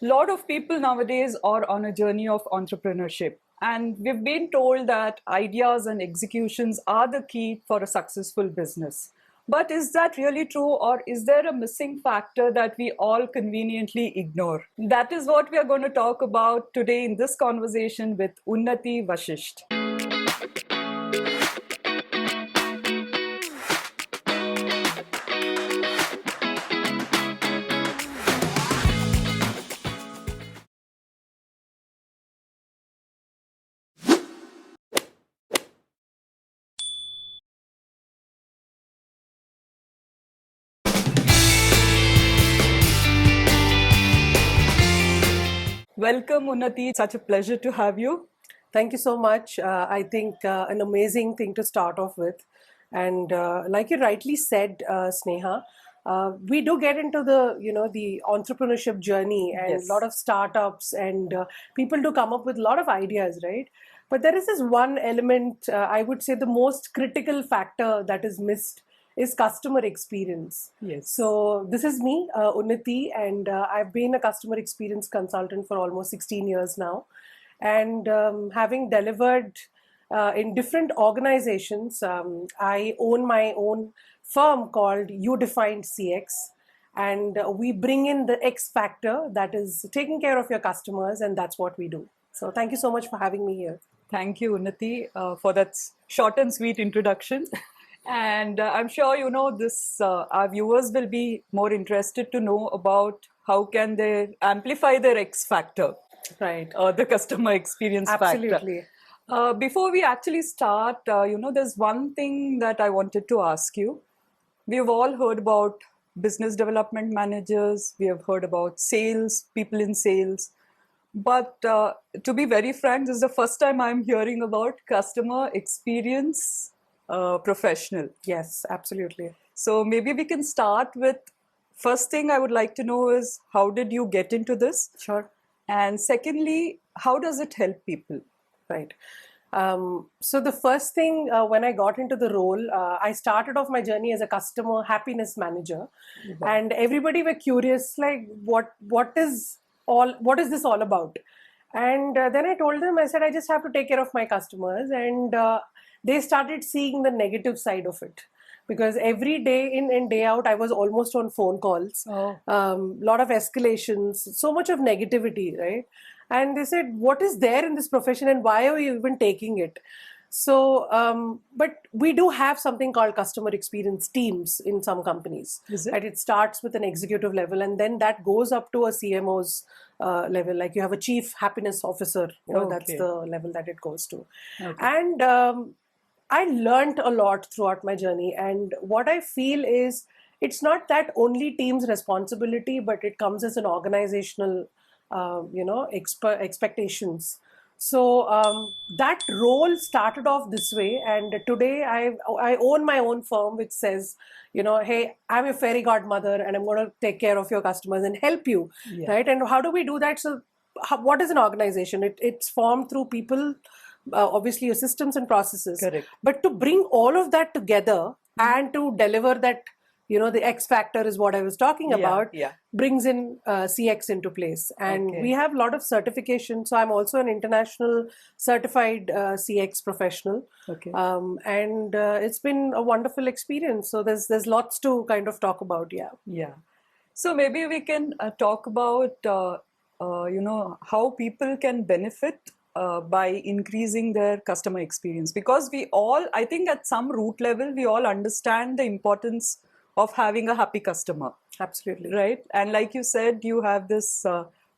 A lot of people nowadays are on a journey of entrepreneurship, and we've been told that ideas and executions are the key for a successful business. But is that really true, or is there a missing factor that we all conveniently ignore? That is what we are going to talk about today in this conversation with Unnati Vashisht. Welcome, Unnati. Such a pleasure to have you. Thank you so much. I think an amazing thing to start off with. And like you rightly said, Sneha, we do get into the entrepreneurship journey, and Yes. a lot of startups, and people do come up with a lot of ideas, right? But there is this one element, I would say the most critical factor that is missed is customer experience. Yes. So this is me, Unnati, and I've been a customer experience consultant for almost 16 years now. And having delivered in different organizations, I own my own firm called You Defined CX. And we bring in the X factor, that is taking care of your customers, and that's what we do. So thank you so much for having me here. Thank you, Unnati, for that short and sweet introduction. And I'm sure you know this. Our viewers will be more interested to know about how can they amplify their X factor, Right. the customer experience factor. Absolutely. Before we actually start, there's one thing that I wanted to ask you. We've all heard about business development managers. We have heard about sales, people in sales. But to be very frank, this is the first time I'm hearing about customer experience professional. Yes, absolutely. So maybe we can start with first thing I would like to know is how did you get into this? Sure. And secondly, how does it help people? Right. So the first thing when I got into the role, I started off my journey as a customer happiness manager, and everybody were curious, like what is this all about? And then I told them, I said, I just have to take care of my customers, and they started seeing the negative side of it. Because every day in and day out, I was almost on phone calls, lot of escalations, so much of negativity, right? And they said, what is there in this profession and why are you even taking it? So, but we do have something called customer experience teams in some companies. Is it? Right? It starts with an executive level, and then that goes up to a CMO's level. Like you have a chief happiness officer, that's Okay. the level that it goes to. Okay. And I learned a lot throughout my journey. And what I feel is it's not that only team's responsibility, but it comes as an organizational, expectations. So that role started off this way, and today I own my own firm, which says, hey, I'm a fairy godmother, and I'm going to take care of your customers and help you, Yeah. right? And how do we do that? So, what is an organization? It's formed through people, obviously your systems and processes. Correct. But to bring all of that together and to deliver that, the X factor is what I was talking about, brings in CX into place. And Okay. we have a lot of certification. So I'm also an international certified CX professional. Okay. And it's been a wonderful experience. So there's lots to kind of talk about. Yeah. Yeah. So maybe we can talk about, how people can benefit by increasing their customer experience. Because we all, I think at some root level, we all understand the importance of having a happy customer. Absolutely. Right. And like you said, you have this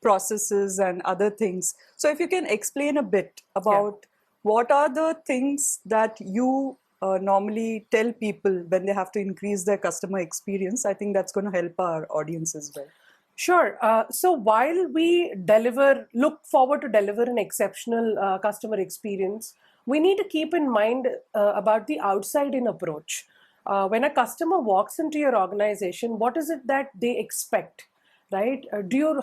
processes and other things. So if you can explain a bit about what are the things that you normally tell people when they have to increase their customer experience, I think that's going to help our audience as well. Sure. So while we look forward to deliver an exceptional customer experience, we need to keep in mind about the outside-in approach. When a customer walks into your organization, what is it that they expect, right?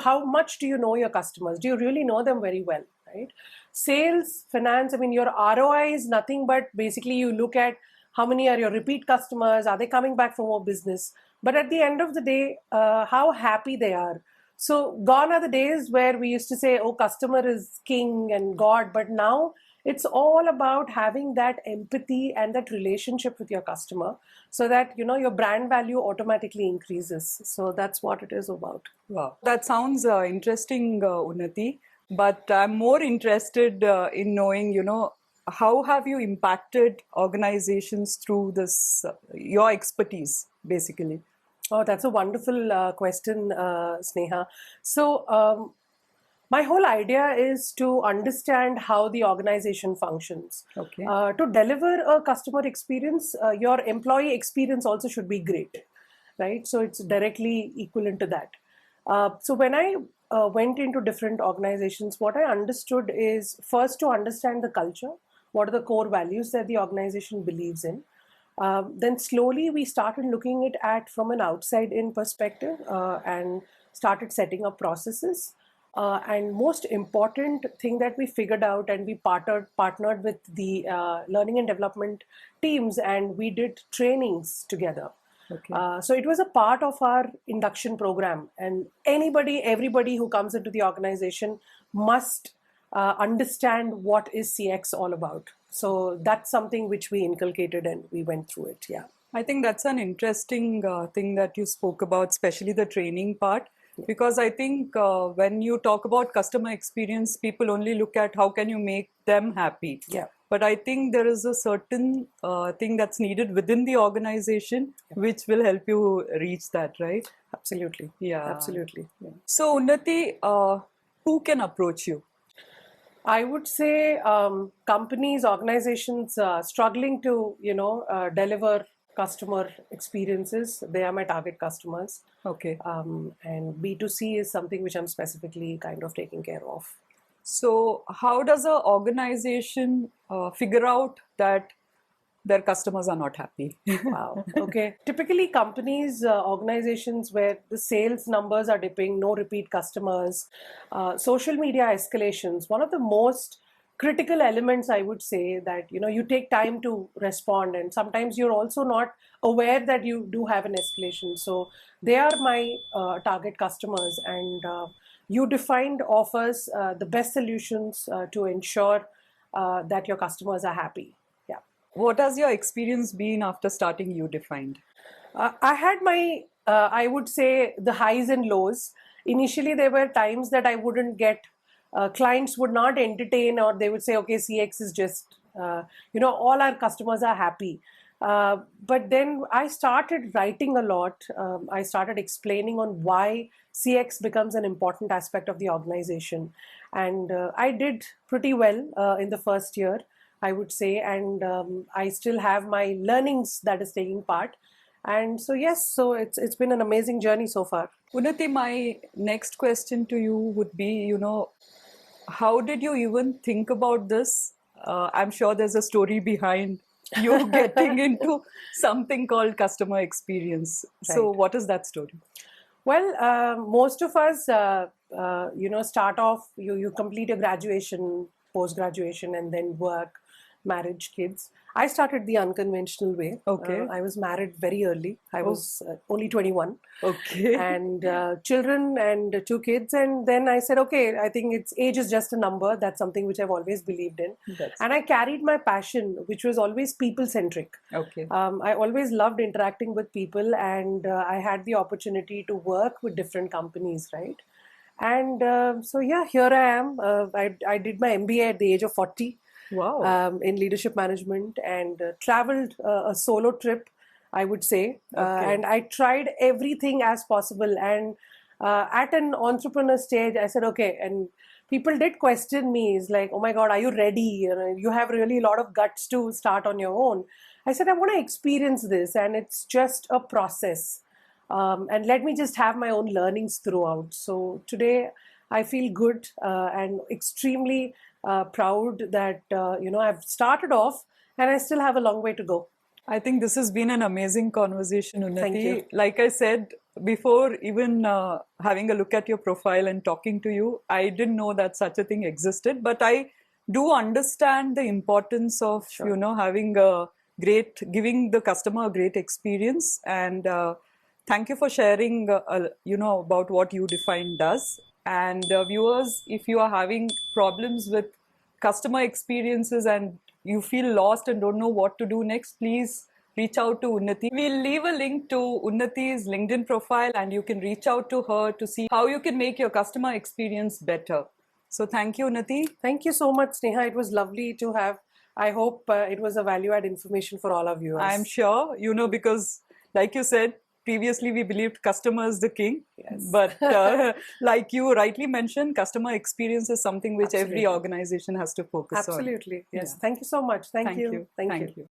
How much do you know your customers? Do you really know them very well, right? Sales, finance, I mean, your ROI is nothing but basically you look at how many are your repeat customers, are they coming back for more business? But at the end of the day, how happy they are. So gone are the days where we used to say, oh, customer is king and God, but now it's all about having that empathy and that relationship with your customer so that, your brand value automatically increases. So that's what it is about. Wow, that sounds interesting, Unnati. But I'm more interested in knowing, how have you impacted organizations through this, your expertise, basically? Oh, that's a wonderful question, Sneha. So, my whole idea is to understand how the organization functions. Okay. To deliver a customer experience, your employee experience also should be great, right? So it's directly equivalent to that. So when I went into different organizations, what I understood is first to understand the culture, what are the core values that the organization believes in. Then slowly we started looking at from an outside in perspective and started setting up processes. And most important thing that we figured out, and we partnered with the learning and development teams, and we did trainings together. Okay. So it was a part of our induction program, and everybody who comes into the organization must understand what is CX all about. So that's something which we inculcated and we went through it. Yeah. I think that's an interesting thing that you spoke about, especially the training part, because I think when you talk about customer experience, people only look at how can you make them happy. Yeah. But I think there is a certain thing that's needed within the organization, which will help you reach that, right? Absolutely. Yeah. Absolutely. Yeah. So, Unnati, who can approach you? I would say companies, organizations struggling to, deliver customer experiences. They are my target customers. Okay. And B2C is something which I'm specifically kind of taking care of. So, how does an organization figure out that their customers are not happy? Wow. Okay. Typically, companies, organizations where the sales numbers are dipping, no repeat customers, social media escalations. One of the most critical elements, I would say, that you take time to respond, and sometimes you're also not aware that you do have an escalation. So they are my target customers, and you defined offers the best solutions to ensure that your customers are happy. Yeah. What has your experience been after starting You Defined? I had my, I would say, the highs and lows. Initially, there were times that I wouldn't get, clients would not entertain, or they would say, okay, CX is just, all our customers are happy. But then I started writing a lot. I started explaining on why CX becomes an important aspect of the organization. And I did pretty well in the first year, I would say. And I still have my learnings that is taking part. And so, yes, so it's been an amazing journey so far. Unnati, my next question to you would be, how did you even think about this? I'm sure there's a story behind you getting into something called customer experience. Right. So what is that story? Well, most of us, start off, you complete your graduation, post-graduation, and then work, marriage, kids. I started the unconventional way. Okay. I was married very early. I was only 21. Okay. And children and 2 kids. And then I said, okay, I think age is just a number. That's something which I've always believed in. And I carried my passion, which was always people-centric. Okay. I always loved interacting with people, and I had the opportunity to work with different companies, right? And so, yeah, here I am. I did my MBA at the age of 40. Wow. In leadership management, and traveled a solo trip, I would say. Okay. And I tried everything as possible. And at an entrepreneur stage, I said, okay. And people did question me. It's like, oh my God, are you ready? You have really a lot of guts to start on your own. I said, I want to experience this, and it's just a process. And let me just have my own learnings throughout. So today, I feel good and extremely proud that I've started off, and I still have a long way to go. I think this has been an amazing conversation, Unnati. Thank you. Like I said before, even having a look at your profile and talking to you, I didn't know that such a thing existed. But I do understand the importance of Sure. having giving the customer a great experience, and Thank you for sharing, about what you define does. And viewers, if you are having problems with customer experiences and you feel lost and don't know what to do next, please reach out to Unnati. We'll leave a link to Unnati's LinkedIn profile and you can reach out to her to see how you can make your customer experience better. So thank you, Unnati. Thank you so much, Sneha. It was lovely to have. I hope it was a value-add information for all our viewers. I'm sure, because like you said, previously we believed customer is the king. Yes. But like you rightly mentioned, customer experience is something which every Absolutely. organization has to focus on. Absolutely. Yes. Yeah. Thank you so much. Thank you. Thank you.